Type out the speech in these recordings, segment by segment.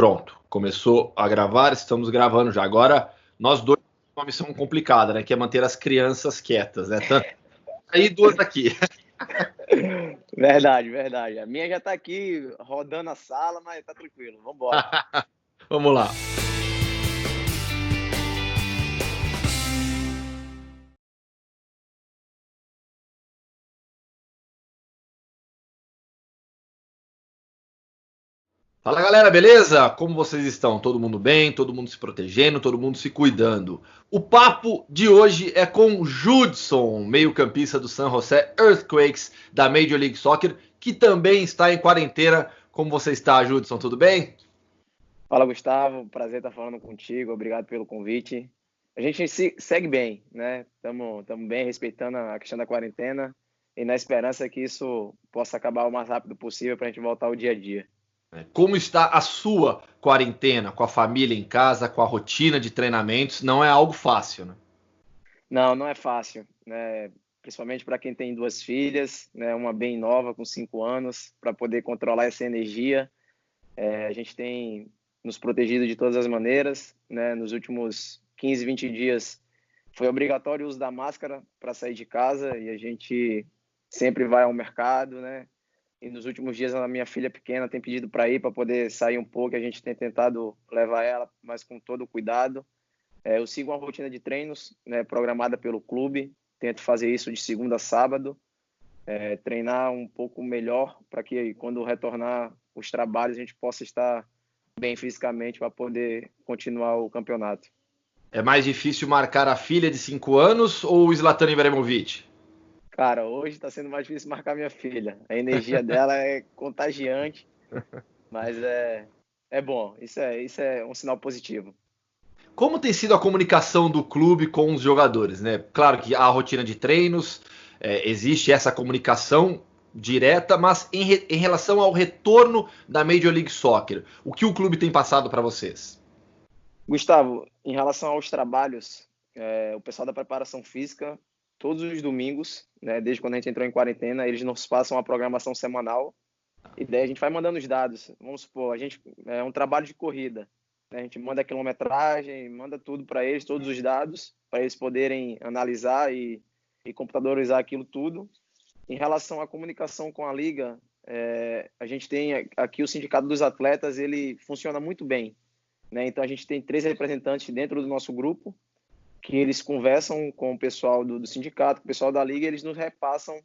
Pronto, começou a gravar, estamos gravando já. Agora, nós dois temos uma missão complicada, né? Que é manter as crianças quietas, né? Aí duas aqui. Verdade, verdade. A minha já tá aqui rodando a sala, mas tá tranquilo. Vambora. Vamos lá. Fala galera, beleza? Como vocês estão? Todo mundo bem? Todo mundo se protegendo? Todo mundo se cuidando? O papo de hoje é com Judson, meio-campista do San Jose Earthquakes da Major League Soccer, que também está em quarentena. Como você está, Judson? Tudo bem? Fala, Gustavo. Prazer estar falando contigo. Obrigado pelo convite. A gente segue bem, né? Estamos bem, respeitando a questão da quarentena e na esperança que isso possa acabar o mais rápido possível para a gente voltar ao dia a dia. Como está a sua quarentena, com a família em casa, com a rotina de treinamentos? Não é algo fácil, né? Não, não é fácil, né? Principalmente para quem tem duas filhas, né? Uma bem nova, com 5 anos, para poder controlar essa energia. A gente tem nos protegido de todas as maneiras, né? Nos últimos 15, 20 dias foi obrigatório o uso da máscara para sair de casa e a gente sempre vai ao mercado, né? E nos últimos dias a minha filha pequena tem pedido para ir, para poder sair um pouco, a gente tem tentado levar ela, mas com todo o cuidado. Eu sigo uma rotina de treinos, né, programada pelo clube, tento fazer isso de segunda a sábado, treinar um pouco melhor para que quando retornar os trabalhos a gente possa estar bem fisicamente para poder continuar o campeonato. É mais difícil marcar a filha de 5 anos ou o Zlatan Ibrahimovic? Cara, hoje está sendo mais difícil marcar minha filha. A energia dela é contagiante, mas é bom. Isso é um sinal positivo. Como tem sido a comunicação do clube com os jogadores, né? Claro que há a rotina de treinos, existe essa comunicação direta, mas em relação ao retorno da Major League Soccer, o que o clube tem passado para vocês? Gustavo, em relação aos trabalhos, o pessoal da preparação física, todos os domingos, né, desde quando a gente entrou em quarentena, eles nos passam uma programação semanal e daí a gente vai mandando os dados. Vamos supor, a gente é um trabalho de corrida, né, a gente manda a quilometragem, manda tudo para eles, todos os dados, para eles poderem analisar e computadorizar aquilo tudo. Em relação à comunicação com a liga, a gente tem aqui o Sindicato dos Atletas, ele funciona muito bem, né? Então a gente tem 3 representantes dentro do nosso grupo que eles conversam com o pessoal do sindicato, com o pessoal da liga, e eles nos repassam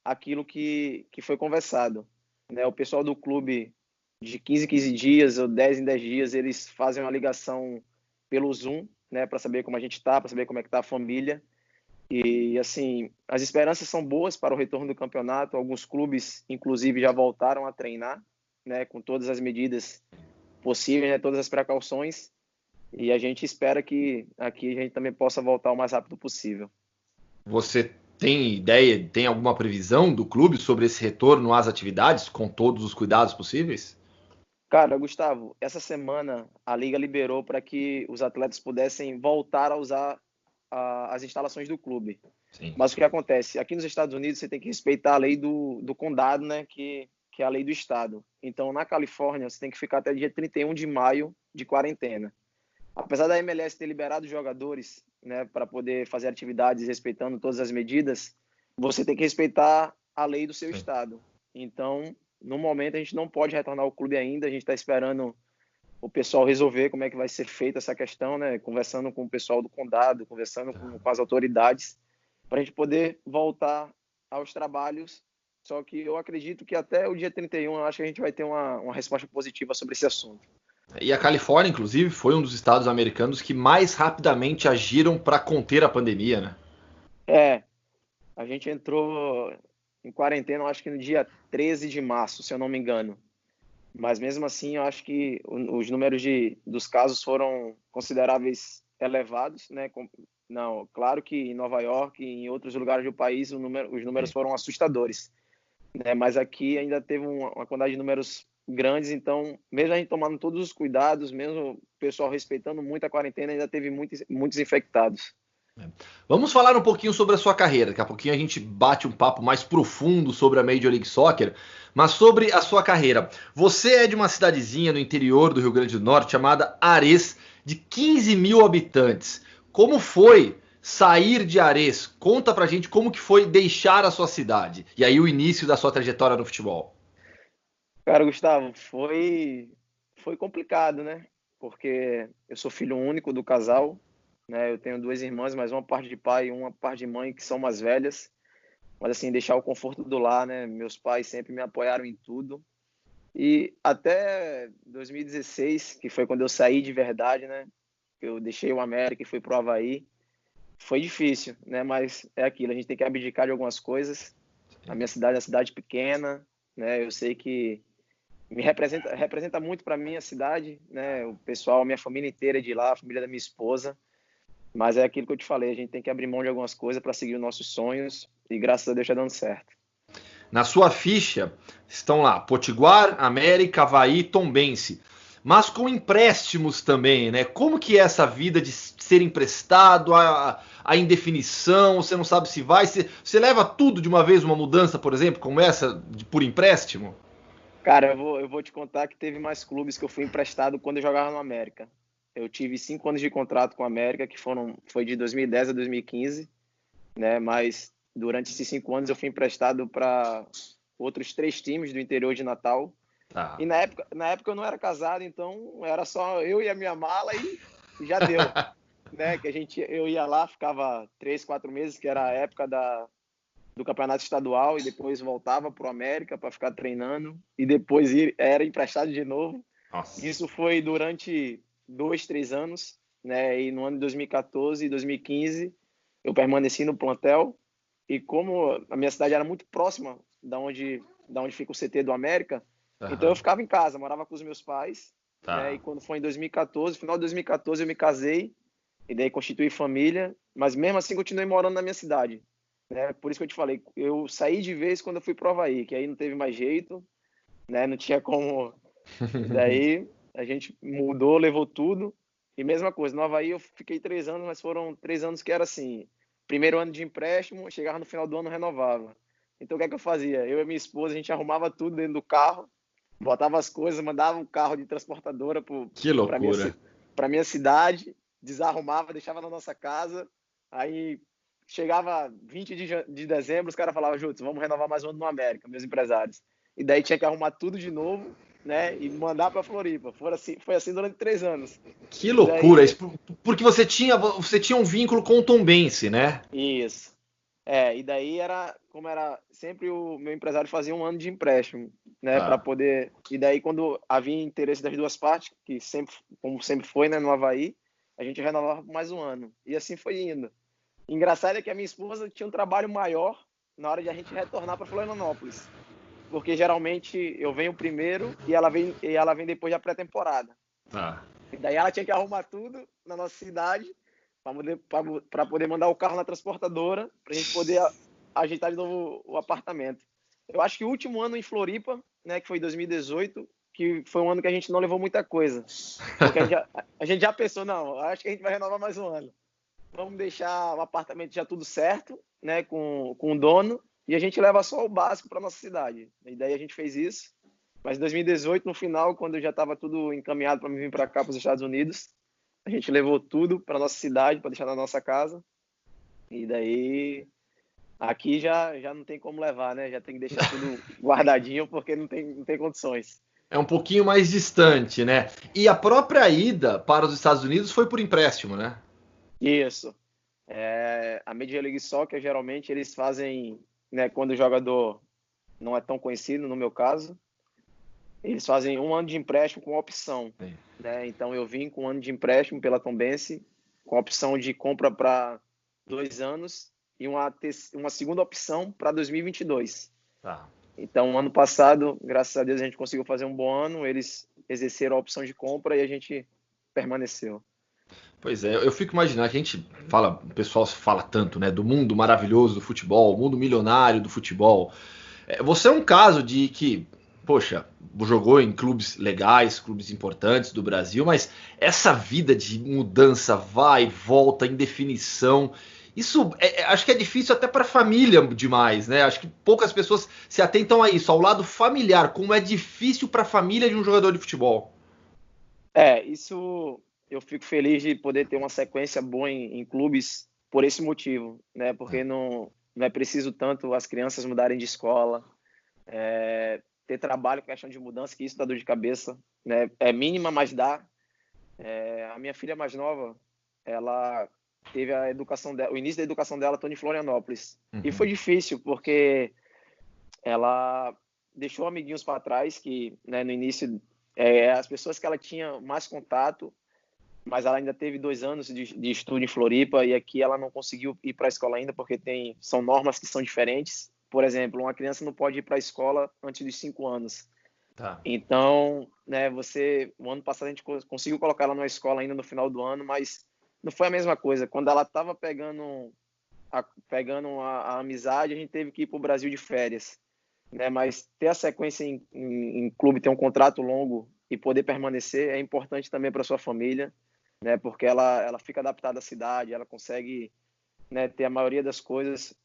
aquilo que foi conversado, né? O pessoal do clube, de 15 em 15 dias ou 10 em 10 dias, eles fazem uma ligação pelo Zoom, né, para saber como a gente está, para saber como é que está a família. E assim, as esperanças são boas para o retorno do campeonato. Alguns clubes, inclusive, já voltaram a treinar, né, com todas as medidas possíveis, né, todas as precauções. E a gente espera que aqui a gente também possa voltar o mais rápido possível. Você tem ideia, tem alguma previsão do clube sobre esse retorno às atividades, com todos os cuidados possíveis? Cara, Gustavo, essa semana a Liga liberou para que os atletas pudessem voltar a usar as instalações do clube. Sim. Mas o que acontece? Aqui nos Estados Unidos você tem que respeitar a lei do condado, né? Que é a lei do estado. Então, na Califórnia, você tem que ficar até dia 31 de maio de quarentena. Apesar da MLS ter liberado os jogadores, né, para poder fazer atividades respeitando todas as medidas, você tem que respeitar a lei do seu Sim. estado. Então, no momento, a gente não pode retornar ao clube ainda. A gente está esperando o pessoal resolver como é que vai ser feita essa questão, né? Conversando com o pessoal do condado, conversando com as autoridades, para a gente poder voltar aos trabalhos. Só que eu acredito que até o dia 31, eu acho que a gente vai ter uma resposta positiva sobre esse assunto. E a Califórnia, inclusive, foi um dos estados americanos que mais rapidamente agiram para conter a pandemia, né? A gente entrou em quarentena, eu acho que no dia 13 de março, se eu não me engano. Mas mesmo assim, eu acho que os números dos casos foram consideráveis elevados, né? Não, claro que em Nova York e em outros lugares do país os números foram assustadores, né? Mas aqui ainda teve uma quantidade de números grandes, então mesmo a gente tomando todos os cuidados, mesmo o pessoal respeitando muito a quarentena, ainda teve muitos infectados. Vamos falar um pouquinho sobre a sua carreira. Daqui a pouquinho a gente bate um papo mais profundo sobre a Major League Soccer, mas sobre a sua carreira. Você é de uma cidadezinha no interior do Rio Grande do Norte chamada Ares, de 15 mil habitantes. Como foi sair de Ares? Conta pra gente como que foi deixar a sua cidade e aí o início da sua trajetória no futebol. Cara, Gustavo, foi complicado, né? Porque eu sou filho único do casal, né? Eu tenho duas irmãs, mas uma parte de pai e uma parte de mãe que são mais velhas. Mas assim, deixar o conforto do lar, né? Meus pais sempre me apoiaram em tudo. E até 2016, que foi quando eu saí de verdade, né? Eu deixei o América e fui pro Avaí. Foi difícil, né? Mas é aquilo, a gente tem que abdicar de algumas coisas. A minha cidade é uma cidade pequena, né? Eu sei que me representa muito para mim a cidade, né? O pessoal, minha família inteira é de lá, a família da minha esposa. Mas é aquilo que eu te falei, a gente tem que abrir mão de algumas coisas para seguir os nossos sonhos e graças a Deus está dando certo. Na sua ficha estão lá Potiguar, América, Avaí, Tombense, mas com empréstimos também, né? Como que é essa vida de ser emprestado, a indefinição, você não sabe se vai, você leva tudo de uma vez, uma mudança, por exemplo, como essa, por empréstimo? Cara, eu vou te contar que teve mais clubes que eu fui emprestado quando eu jogava no América. Eu tive 5 anos de contrato com o América, foi de 2010 a 2015, né? Mas durante esses 5 anos eu fui emprestado para outros 3 times do interior de Natal. Tá. E na época eu não era casado, então era só eu e a minha mala e já deu, né? Eu ia lá, ficava 3, 4 meses, que era a época do campeonato estadual, e depois voltava para o América para ficar treinando e depois era emprestado de novo. Nossa. Isso foi durante 2, 3 anos, né? E no ano de 2014 e 2015 eu permaneci no plantel, e como a minha cidade era muito próxima da onde fica o CT do América, então eu Aham. ficava em casa, morava com os meus pais, né? E Tá. quando foi em 2014, final de 2014 eu me casei e daí constituí família, mas mesmo assim continuei morando na minha cidade, né? Por isso que eu te falei, eu saí de vez quando eu fui pro Avaí, que aí não teve mais jeito, né? Não tinha como. E daí a gente mudou, levou tudo. E mesma coisa, no Avaí eu fiquei 3 anos, mas foram 3 anos que era assim: primeiro ano de empréstimo, chegava no final do ano, renovava. Então o que é que eu fazia? Eu e minha esposa, a gente arrumava tudo dentro do carro, botava as coisas, mandava um carro de transportadora Que para minha, loucura. para minha cidade, desarrumava, deixava na nossa casa. Aí chegava 20 de dezembro, os caras falavam: Jutsu, vamos renovar mais um ano no América, meus empresários. E daí tinha que arrumar tudo de novo, né? E mandar para Floripa. Foi assim durante 3 anos. Que E loucura. daí, Isso porque você tinha um vínculo com o Tombense, né? isso. E daí como era sempre o meu empresário fazia um ano de empréstimo, né, para Tá. poder. E daí quando havia interesse das duas partes, que sempre, como sempre foi, né, no Avaí, a gente renovava por mais um ano. E assim foi indo. Engraçado é que a minha esposa tinha um trabalho maior na hora de a gente retornar para Florianópolis, porque geralmente eu venho primeiro e ela vem depois da pré-temporada. Tá. E daí ela tinha que arrumar tudo na nossa cidade para poder mandar o carro na transportadora, para a gente poder ajeitar de novo o apartamento. Eu acho que o último ano em Floripa, né, que foi 2018, que foi um ano que a gente não levou muita coisa. Porque a gente já pensou, não, acho que a gente vai renovar mais um ano. Vamos deixar o apartamento já tudo certo, né, com o dono, e a gente leva só o básico para nossa cidade. E daí a gente fez isso. Mas em 2018, no final, quando já estava tudo encaminhado para vir para cá, para os Estados Unidos, a gente levou tudo para nossa cidade, para deixar na nossa casa. E daí, aqui já não tem como levar, né? Já tem que deixar tudo guardadinho, porque não tem condições. É um pouquinho mais distante, né? E a própria ida para os Estados Unidos foi por empréstimo, né? Isso. A Major League Soccer, geralmente, eles fazem, né, quando o jogador não é tão conhecido, no meu caso, eles fazem um ano de empréstimo com opção, Sim. né? Então eu vim com um ano de empréstimo pela Tombense, com opção de compra para 2 anos e uma segunda opção para 2022. Tá. Então, ano passado, graças a Deus, a gente conseguiu fazer um bom ano, eles exerceram a opção de compra e a gente permaneceu. Pois é, eu fico imaginando, a gente fala, o pessoal fala tanto, né, do mundo maravilhoso do futebol, o mundo milionário do futebol. Você é um caso de que poxa, jogou em clubes legais, clubes importantes do Brasil, mas essa vida de mudança, vai, volta, indefinição, isso acho que é difícil até para a família demais, né? Acho que poucas pessoas se atentam a isso, ao lado familiar, como é difícil para a família de um jogador de futebol. Isso eu fico feliz de poder ter uma sequência boa em clubes por esse motivo, né? Porque não é preciso tanto as crianças mudarem de escola, ter trabalho com questão de mudança, que isso dá dor de cabeça, né? É mínima, mas dá. A minha filha mais nova, ela teve o início da educação dela toda em Florianópolis. E foi difícil, porque ela deixou amiguinhos para trás, que, né, no início, as pessoas que ela tinha mais contato, mas ela ainda teve 2 anos de estudo em Floripa, e aqui ela não conseguiu ir para a escola ainda, porque são normas que são diferentes. Por exemplo, uma criança não pode ir para a escola antes dos 5 anos. Tá. Então, né, o ano passado a gente conseguiu colocar ela numa escola ainda no final do ano, mas não foi a mesma coisa. Quando ela estava pegando a amizade, a gente teve que ir para o Brasil de férias, né? Mas ter a sequência em clube, ter um contrato longo e poder permanecer é importante também para sua família, né? Porque ela fica adaptada à cidade, ela consegue, né, ter a maioria das coisas.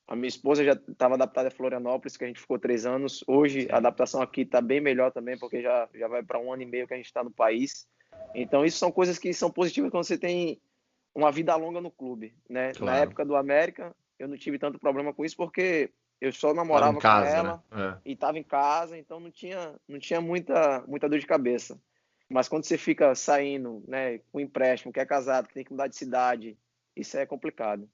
A minha esposa já estava adaptada a Florianópolis, que a gente ficou 3 anos. Hoje a adaptação aqui está bem melhor também, porque já vai para 1 ano e meio que a gente está no país. Então isso são coisas que são positivas quando você tem uma vida longa no clube, né? Na Claro. época do América, eu não tive tanto problema com isso, porque eu só Tava em namorava com casa, né? ela e estava em casa, então não tinha muita dor de cabeça. Mas quando você fica saindo, né, com empréstimo, que é casado, que tem que mudar de cidade, isso é complicado.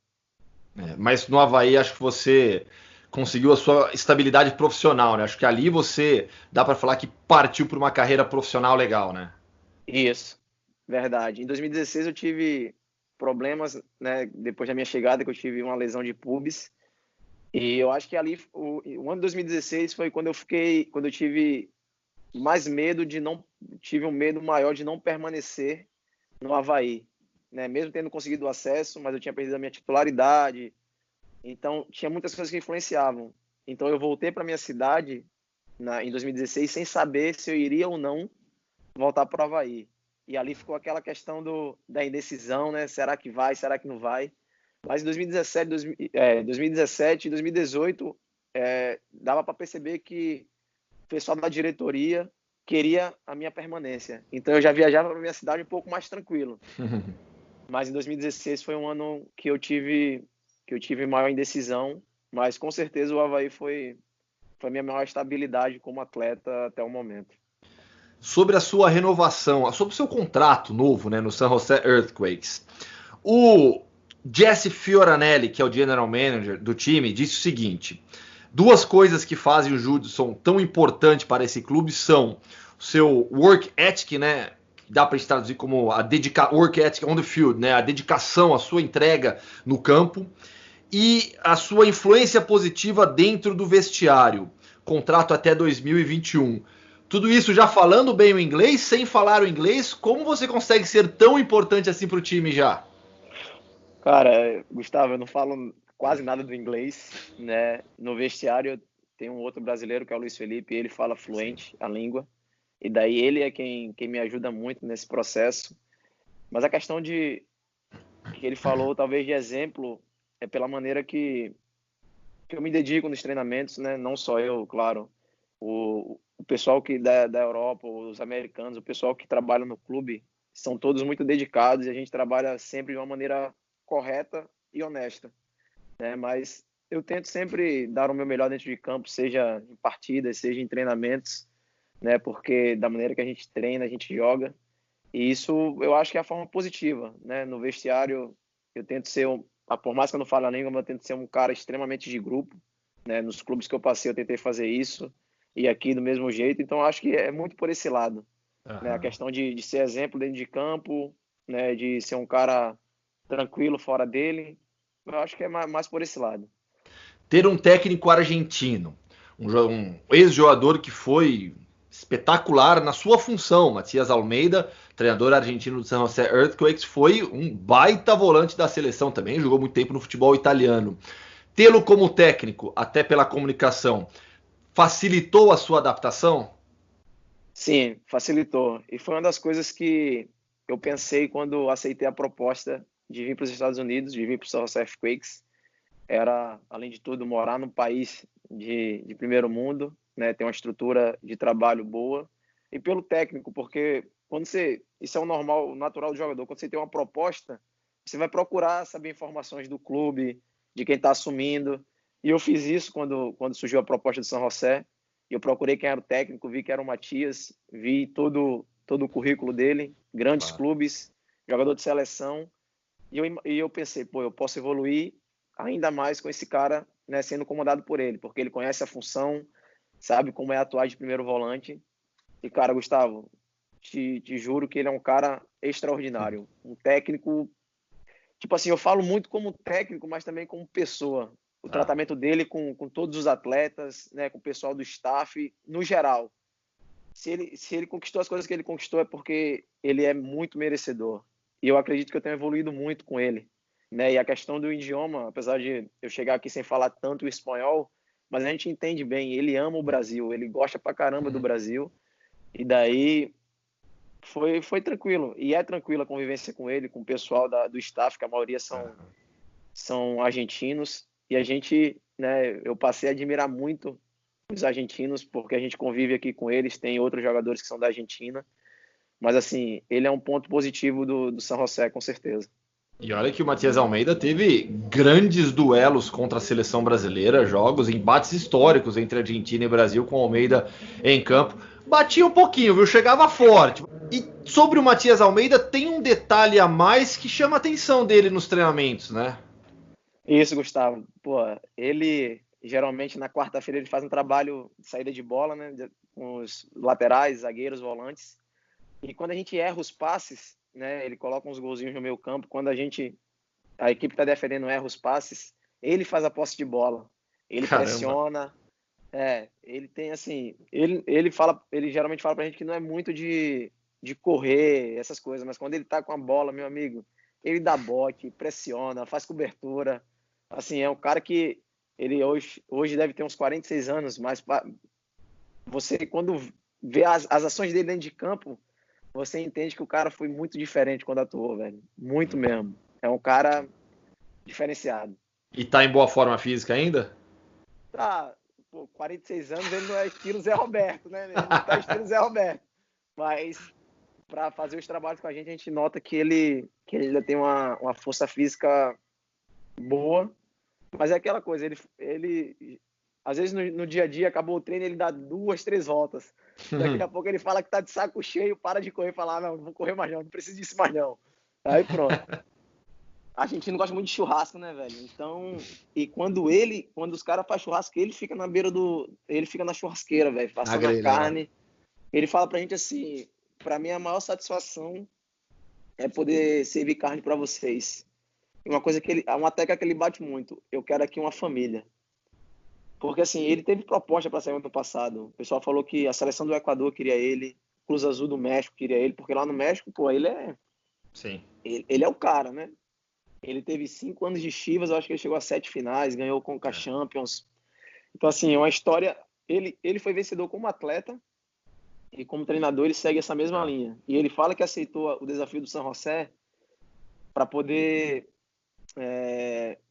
Mas no Avaí acho que você conseguiu a sua estabilidade profissional, né? Acho que ali você dá para falar que partiu para uma carreira profissional legal, né? Isso, verdade. Em 2016 eu tive problemas, né, depois da minha chegada, que eu tive uma lesão de pubis. E eu acho que ali, o ano de 2016 foi quando eu tive mais medo tive um medo maior de não permanecer no Avaí, né? Mesmo tendo conseguido o acesso, mas eu tinha perdido a minha titularidade, então tinha muitas coisas que influenciavam. Então eu voltei para minha cidade em 2016 sem saber se eu iria ou não voltar para o Avaí. E ali ficou aquela questão da indecisão, né? Será que vai, será que não vai? Mas em 2017 e 2018, dava para perceber que o pessoal da diretoria queria a minha permanência. Então eu já viajava para minha cidade um pouco mais tranquilo. Mas em 2016 foi um ano que eu tive maior indecisão, mas com certeza o Avaí foi a minha maior estabilidade como atleta até o momento. Sobre a sua renovação, sobre o seu contrato novo, né, no San Jose Earthquakes. O Jesse Fioranelli, que é o general manager do time, disse o seguinte: duas coisas que fazem o Judson tão importante para esse clube são o seu work ethic, né? Dá para traduzir como work ethic on the field, né? A dedicação, a sua entrega no campo e a sua influência positiva dentro do vestiário. Contrato até 2021. Tudo isso já falando bem o inglês, sem falar o inglês, como você consegue ser tão importante assim para o time já? Cara, Gustavo, eu não falo quase nada do inglês, né? No vestiário tem um outro brasileiro que é o Luiz Felipe, ele fala fluente a língua, e daí ele é quem me ajuda muito nesse processo. Mas a questão que ele falou, talvez de exemplo, é pela maneira que eu me dedico nos treinamentos, né? Não só eu, claro. O pessoal da Europa, os americanos, o pessoal que trabalha no clube, são todos muito dedicados e a gente trabalha sempre de uma maneira correta e honesta, né? Mas eu tento sempre dar o meu melhor dentro de campo, seja em partidas, seja em treinamentos, né? Porque da maneira que a gente treina, a gente joga. E isso eu acho que é a forma positiva, né? No vestiário, eu tento ser, por mais que eu não fale a língua, mas eu tento ser um cara extremamente de grupo, né? Nos clubes que eu passei, eu tentei fazer isso, e aqui do mesmo jeito. Então, acho que é muito por esse lado, né? A questão de ser exemplo dentro de campo, né? De ser um cara tranquilo fora dele. Eu acho que é mais por esse lado. Ter um técnico argentino, um ex-jogador que foi espetacular na sua função, Matias Almeida, treinador argentino do San Jose Earthquakes, foi um baita volante da seleção também, jogou muito tempo no futebol italiano. Tê-lo como técnico, até pela comunicação, facilitou a sua adaptação? Sim, facilitou. E foi uma das coisas que eu pensei quando aceitei a proposta de vir para os Estados Unidos, de vir para o San Jose Earthquakes. Era, além de tudo, morar num país de primeiro mundo, né, ter uma estrutura de trabalho boa, e pelo técnico, porque isso é o normal, o natural do jogador, quando você tem uma proposta, você vai procurar saber informações do clube, de quem está assumindo, e eu fiz isso quando surgiu a proposta do San José. Eu procurei quem era o técnico, vi que era o Matias, vi todo o currículo dele, grandes clubes, jogador de seleção, e eu pensei, pô, eu posso evoluir ainda mais com esse cara, né, sendo comandado por ele, porque ele conhece a função, sabe como é atuar de primeiro volante. E, cara, Gustavo, te juro que ele é um cara extraordinário. Um técnico, tipo assim, eu falo muito como técnico, mas também como pessoa. O tratamento dele com todos os atletas, né, com o pessoal do staff, no geral. Se ele conquistou as coisas que ele conquistou é porque ele é muito merecedor. E eu acredito que eu tenho evoluído muito com ele, né? E a questão do idioma, apesar de eu chegar aqui sem falar tanto o espanhol, mas a gente entende bem, ele ama o Brasil, ele gosta pra caramba do Brasil, e daí foi tranquilo. E é tranquila a convivência com ele, com o pessoal do staff, que a maioria são argentinos, e a gente, né, eu passei a admirar muito os argentinos, porque a gente convive aqui com eles, tem outros jogadores que são da Argentina, mas assim, ele é um ponto positivo do San José, com certeza. E olha que o Matias Almeida teve grandes duelos contra a seleção brasileira, jogos, embates históricos entre Argentina e Brasil com o Almeida em campo. Batia um pouquinho, viu? Chegava forte. E sobre o Matias Almeida, tem um detalhe a mais que chama a atenção dele nos treinamentos, né? Isso, Gustavo. Pô, ele geralmente na quarta-feira ele faz um trabalho de saída de bola, né, com os laterais, zagueiros, volantes. E quando a gente erra os passes, né, ele coloca uns golzinhos no meio campo. Quando a equipe está defendendo, erra os passes, ele faz a posse de bola. Ele Caramba. pressiona. Ele tem assim, ele geralmente fala pra gente que não é muito de correr, essas coisas, mas quando ele tá com a bola, meu amigo, ele dá bote, pressiona, faz cobertura. Assim, é um cara que ele hoje deve ter uns 46 anos, mas você quando vê as ações dele dentro de campo, você entende que o cara foi muito diferente quando atuou, velho. Muito mesmo. É um cara diferenciado. E tá em boa forma física ainda? Tá, pô, 46 anos ele não é estilo Zé Roberto, né? Ele não tá estilo Zé Roberto. Mas para fazer os trabalhos com a gente nota que ele ainda tem uma força física boa. Mas é aquela coisa, ele às vezes no dia a dia, acabou o treino, ele dá 2, 3 voltas. Daqui a pouco ele fala que tá de saco cheio, para de correr e fala, não vou correr mais não preciso disso mais não. Aí pronto. A gente não gosta muito de churrasco, né, velho? Então, e quando os caras fazem churrasco, ele fica na beira ele fica na churrasqueira, velho, passando a carne. Ele fala pra gente assim, pra mim a maior satisfação é poder servir carne pra vocês. E uma tecla que ele bate muito, eu quero aqui uma família. Porque assim, ele teve proposta para sair ano passado. O pessoal falou que a seleção do Equador queria ele, Cruz Azul do México queria ele, porque lá no México, pô, Sim. ele é o cara, né? Ele teve 5 anos de Chivas, eu acho que ele chegou a 7 finais, ganhou com o Champions. Então, assim, é uma história. Ele foi vencedor como atleta e como treinador ele segue essa mesma linha. E ele fala que aceitou o desafio do San José para poder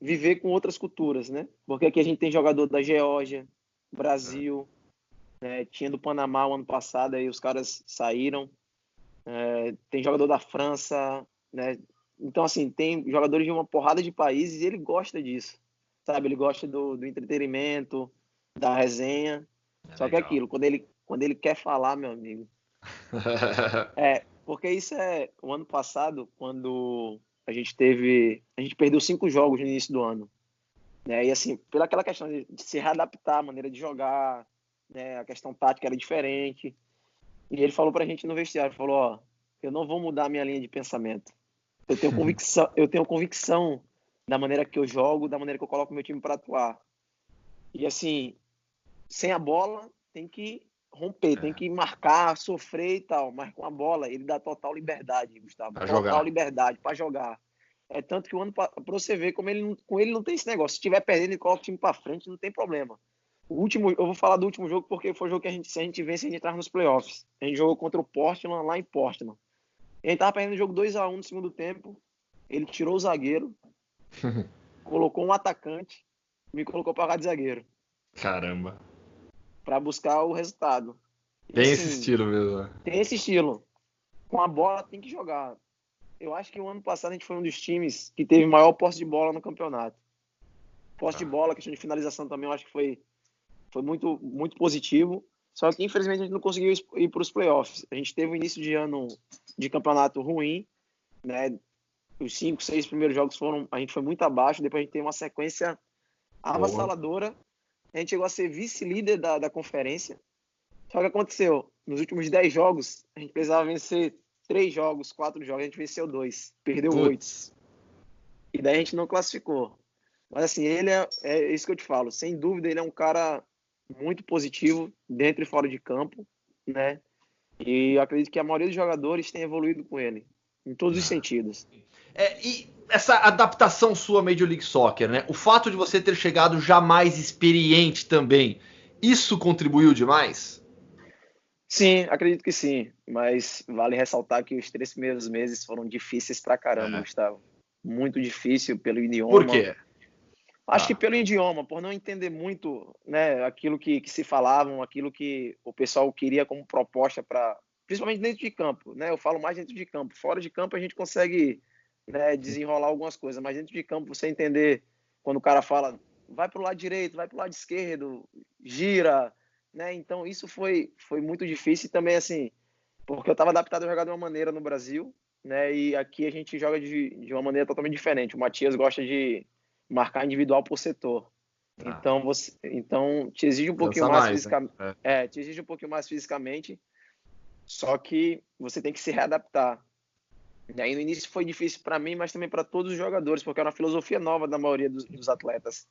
viver com outras culturas, né? Porque aqui a gente tem jogador da Geórgia, Brasil, né? Tinha do Panamá o ano passado, aí os caras saíram. Tem jogador da França, né? Então, assim, tem jogadores de uma porrada de países e ele gosta disso, sabe? Ele gosta do entretenimento, da resenha. Só que é aquilo, quando ele quer falar, meu amigo. Porque isso o ano passado, quando a gente perdeu 5 jogos no início do ano, né? E assim, pela aquela questão de se readaptar, a maneira de jogar, né? A questão tática era diferente. E ele falou pra gente no vestiário, falou, ó, eu não vou mudar a minha linha de pensamento. Eu tenho convicção da maneira que eu jogo, da maneira que eu coloco meu time para atuar. E assim, sem a bola, tem que romper, tem que marcar, sofrer e tal. Mas com a bola, ele dá total liberdade, Gustavo. Pra Total jogar. liberdade para jogar. É tanto que o ano para você ver como com ele não tem esse negócio. Se estiver perdendo, ele coloca o time para frente, não tem problema. Eu vou falar do último jogo porque foi o jogo que se a gente vence, a gente entrar nos playoffs. A gente jogou contra o Portland, lá em Portland. A gente tava perdendo o jogo 2-1 no segundo tempo. Ele tirou o zagueiro, colocou um atacante, me colocou para jogar de zagueiro. Caramba. Para buscar o resultado. E, Tem assim, esse estilo mesmo. Né? Tem esse estilo. Com a bola tem que jogar. Eu acho que o ano passado a gente foi um dos times que teve maior posse de bola no campeonato. Posse de bola, questão de finalização também, eu acho que foi muito, muito positivo. Só que, infelizmente, a gente não conseguiu ir para os playoffs. A gente teve um início de ano de campeonato ruim, né? Os 5, 6 primeiros jogos a gente foi muito abaixo. Depois a gente teve uma sequência avassaladora. A gente chegou a ser vice-líder da conferência. Só que aconteceu, nos últimos 10 jogos, a gente precisava vencer 3 jogos, 4 jogos, a gente venceu 2, perdeu 8. E daí a gente não classificou. Mas assim, ele é isso que eu te falo, sem dúvida ele é um cara muito positivo dentro e fora de campo, né? E eu acredito que a maioria dos jogadores tem evoluído com ele, em todos os sentidos. E essa adaptação sua à Major League Soccer, né? O fato de você ter chegado já mais experiente também, isso contribuiu demais? Sim, acredito que sim, mas vale ressaltar que os 3 primeiros meses foram difíceis pra caramba, Gustavo. Muito difícil pelo idioma. Por quê? Acho que pelo idioma, por não entender muito, né, aquilo que se falavam, aquilo que o pessoal queria como proposta para, principalmente dentro de campo, né? Eu falo mais dentro de campo. Fora de campo a gente consegue, né, desenrolar algumas coisas, mas dentro de campo você entender quando o cara fala, vai para o lado direito, vai para o lado esquerdo, gira, né? Então isso foi muito difícil e também assim, porque eu estava adaptado a jogar de uma maneira no Brasil, né? E aqui a gente joga de uma maneira totalmente diferente. O Matias gosta de marcar individual por setor. Então te exige um pouquinho mais fisicamente. Né? Te exige um pouquinho mais fisicamente, só que você tem que se readaptar. E aí no início foi difícil para mim, mas também para todos os jogadores, porque era uma filosofia nova da maioria dos atletas.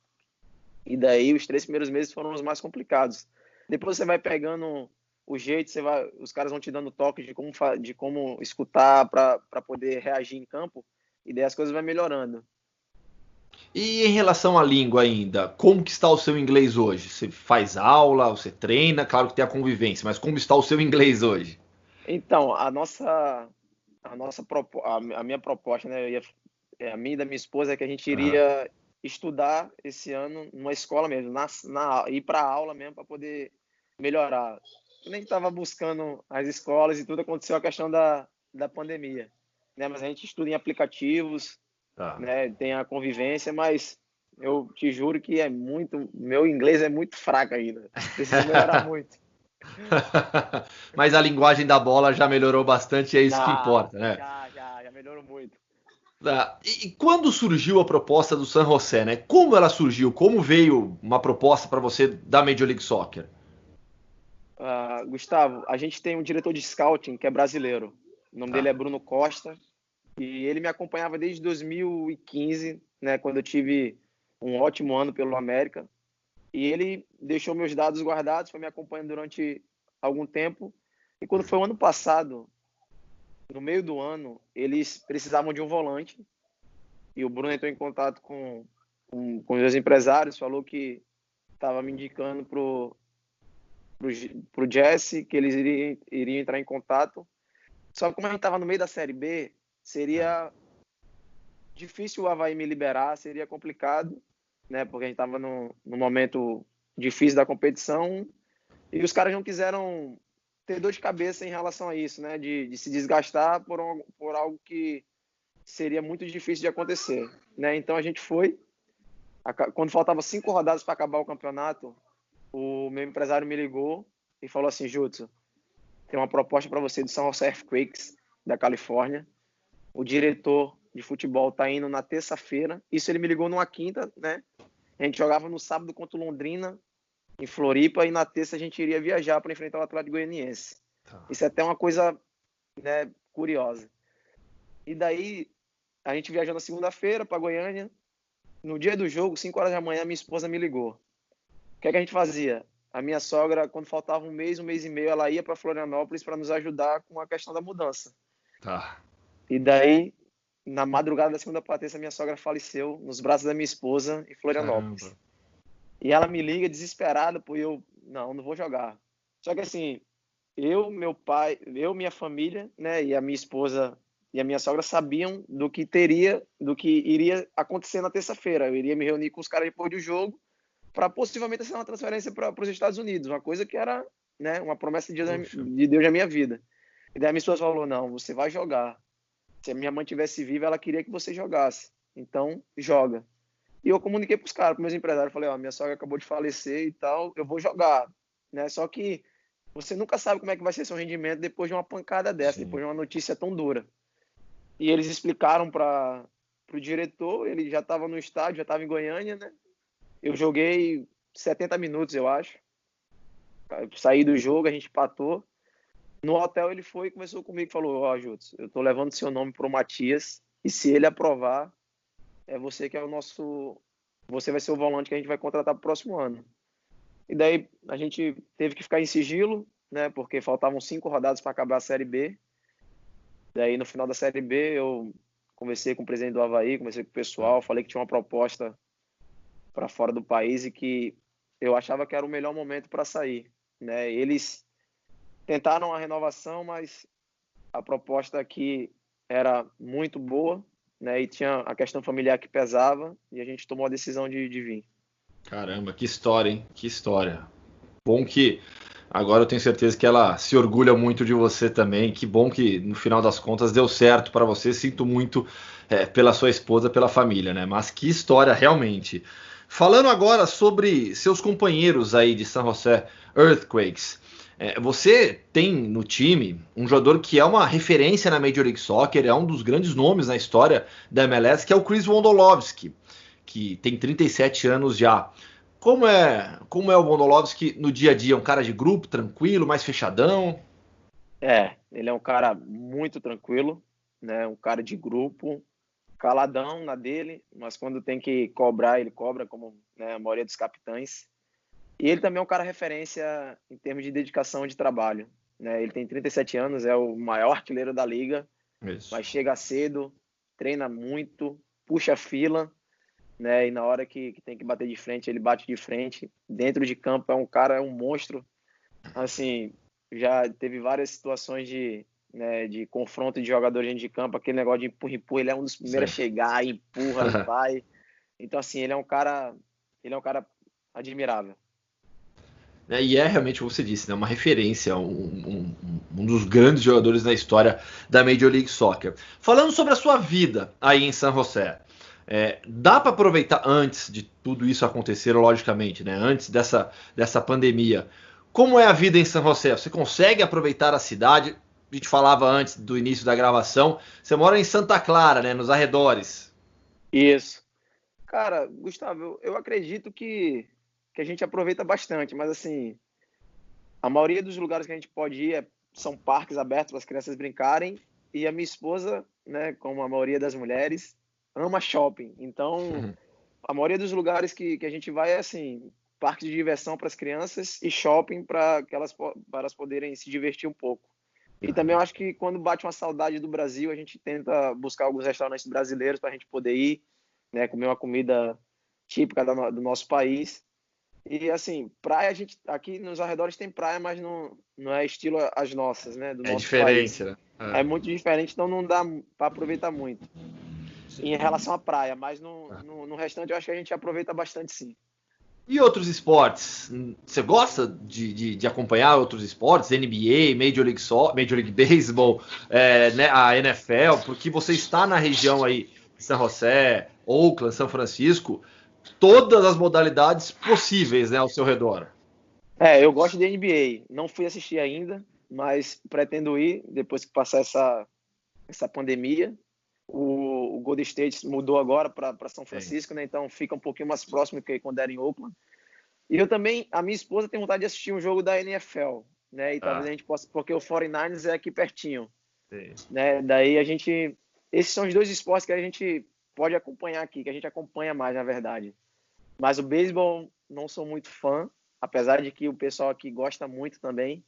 E daí os 3 primeiros meses foram os mais complicados. Depois você vai pegando o jeito, os caras vão te dando toques de como escutar para poder reagir em campo, e daí as coisas vão melhorando. E em relação à língua ainda, como que está o seu inglês hoje? Você faz aula, você treina, claro que tem a convivência, mas como está o seu inglês hoje? Então, a minha proposta, né, a minha e da minha esposa é que a gente iria estudar esse ano numa escola mesmo, ir para a aula mesmo para poder melhorar. Eu nem estava buscando as escolas e tudo, aconteceu a questão da pandemia, né? Mas a gente estuda em aplicativos, né? Tem a convivência, mas eu te juro que meu inglês é muito fraco ainda, precisa melhorar muito. Mas a linguagem da bola já melhorou bastante e é isso que importa, né? Já melhorou muito. E quando surgiu a proposta do San José, né? Como ela surgiu? Como veio uma proposta para você da Major League Soccer? Gustavo, a gente tem um diretor de scouting que é brasileiro. O nome dele é Bruno Costa. E ele me acompanhava desde 2015, né, quando eu tive um ótimo ano pelo América. E ele deixou meus dados guardados, foi me acompanhando durante algum tempo. E quando foi o ano passado, no meio do ano, eles precisavam de um volante. E o Bruno entrou em contato com os meus empresários, falou que estava me indicando pro Jesse, que eles iriam entrar em contato. Só que como a gente estava no meio da Série B, seria difícil o Avaí me liberar, seria complicado, né? Porque a gente estava num momento difícil da competição e os caras não quiseram ter dor de cabeça em relação a isso, né? De se desgastar por algo que seria muito difícil de acontecer, né? Então a gente foi. Quando faltava 5 rodadas para acabar o campeonato, o meu empresário me ligou e falou assim: Judson, tem uma proposta para você do San Jose Earthquakes, da Califórnia. O diretor de futebol tá indo na terça-feira. Isso ele me ligou numa quinta, né? A gente jogava no sábado contra o Londrina, em Floripa, e na terça a gente iria viajar para enfrentar o Atlético Goianiense. Isso é até uma coisa, né, curiosa. E daí, a gente viajou na segunda-feira para Goiânia. No dia do jogo, 5 horas da manhã, minha esposa me ligou. O que é que a gente fazia? A minha sogra, quando faltava um mês e meio, ela ia para Florianópolis para nos ajudar com a questão da mudança. E daí, na madrugada da segunda para terça, minha sogra faleceu nos braços da minha esposa em Florianópolis. E ela me liga desesperada, pô, não vou jogar. Só que assim, meu pai, minha família, né, e a minha esposa e a minha sogra sabiam do que iria acontecer na terça-feira. Eu iria me reunir com os caras depois do jogo para possivelmente ser uma transferência para os Estados Unidos, uma coisa que era, né, uma promessa Poxa. de Deus na minha vida. E daí a minha esposa falou: não, você vai jogar. Se a minha mãe tivesse viva, ela queria que você jogasse. Então, joga. E eu comuniquei para os caras, para meus empresários, falei: ó, minha sogra acabou de falecer e tal, eu vou jogar, né? Só que você nunca sabe como é que vai ser seu rendimento depois de uma pancada dessa, Sim. depois de uma notícia tão dura. E eles explicaram para o diretor, ele já estava no estádio, já estava em Goiânia, né? Eu joguei 70 minutos, eu acho. Eu saí do jogo, a gente empatou. No hotel ele foi e conversou comigo, falou: ó, Jutos, eu tô levando seu nome pro Matias e se ele aprovar, é você que é o nosso, você vai ser o volante que a gente vai contratar pro próximo ano. E daí a gente teve que ficar em sigilo, né, porque faltavam 5 rodadas para acabar a Série B. Daí no final da Série B eu conversei com o presidente do Avaí, conversei com o pessoal, falei que tinha uma proposta para fora do país e que eu achava que era o melhor momento para sair, né? Eles tentaram a renovação, mas a proposta aqui era muito boa, né? E tinha a questão familiar que pesava e a gente tomou a decisão de vir. Caramba, que história, hein? Que história. Bom que agora eu tenho certeza que ela se orgulha muito de você também. Que bom que no final das contas deu certo para você. Sinto muito pela sua esposa, pela família, né? Mas que história realmente. Falando agora sobre seus companheiros aí de San José Earthquakes. Você tem no time um jogador que é uma referência na Major League Soccer, é um dos grandes nomes na história da MLS, que é o Chris Wondolowski, que tem 37 anos já. Como é o Wondolowski no dia a dia? Um cara de grupo, tranquilo, mais fechadão? Ele é um cara muito tranquilo, né? Um cara de grupo, caladão na dele, mas quando tem que cobrar, ele cobra, como, né, a maioria dos capitães. E ele também é um cara referência em termos de dedicação de trabalho, né? Ele tem 37 anos, é o maior artilheiro da liga, Isso. mas chega cedo, treina muito, puxa fila, né? E na hora que tem que bater de frente, ele bate de frente. Dentro de campo é um cara, é um monstro. Assim, já teve várias situações né, de confronto de jogadores dentro de campo, aquele negócio de empurra, ele é um dos primeiros a Sim. chegar, empurra e vai. Então, assim, ele é um cara admirável. E é realmente, como você disse, né, uma referência, um dos grandes jogadores na história da Major League Soccer. Falando sobre a sua vida aí em San José, dá para aproveitar antes de tudo isso acontecer, logicamente, né, antes dessa pandemia. Como é a vida em San José? Você consegue aproveitar a cidade? A gente falava antes do início da gravação. Você mora em Santa Clara, né, nos arredores. Isso. Cara, Gustavo, eu acredito que a gente aproveita bastante, mas assim, a maioria dos lugares que a gente pode ir são parques abertos para as crianças brincarem, e a minha esposa, né, como a maioria das mulheres, ama shopping. Então, a maioria dos lugares que a gente vai é assim, parques de diversão para as crianças e shopping para elas poderem se divertir um pouco. E também eu acho que quando bate uma saudade do Brasil, a gente tenta buscar alguns restaurantes brasileiros para a gente poder ir, né, comer uma comida típica do nosso país. E assim, praia, a gente aqui nos arredores tem praia, mas não é estilo as nossas, né, do É nosso país. diferente, né? É muito diferente, então não dá para aproveitar muito Sim. em relação à praia, mas no restante eu acho que a gente aproveita bastante sim. E outros esportes? Você gosta de acompanhar outros esportes? NBA, Major League Baseball, né, a NFL? Porque você está na região aí de San José, Oakland, São Francisco, todas as modalidades possíveis, né, ao seu redor. Eu gosto de NBA. Não fui assistir ainda, mas pretendo ir depois que passar essa pandemia. O Golden State mudou agora para São Sim. Francisco, né? Então fica um pouquinho mais próximo que quando era em Oakland. E eu também, a minha esposa tem vontade de assistir um jogo da NFL, né? E talvez Ah, a gente possa, porque o 49ers é aqui pertinho, sim. né? Daí esses são os dois esportes que a gente pode acompanhar aqui, que a gente acompanha mais, na verdade. Mas o beisebol não sou muito fã, apesar de que o pessoal aqui gosta muito também.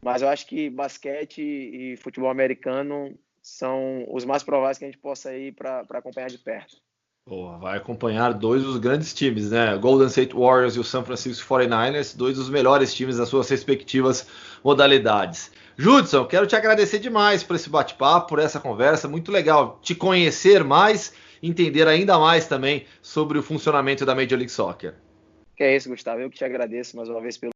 Mas eu acho que basquete e futebol americano são os mais prováveis que a gente possa ir para acompanhar de perto. Pô, vai acompanhar dois dos grandes times, né? Golden State Warriors e o San Francisco 49ers, dois dos melhores times das suas respectivas modalidades. Judson, quero te agradecer demais por esse bate-papo, por essa conversa, muito legal te conhecer mais, entender ainda mais também sobre o funcionamento da Major League Soccer. Que é isso, Gustavo. Eu que te agradeço mais uma vez pelo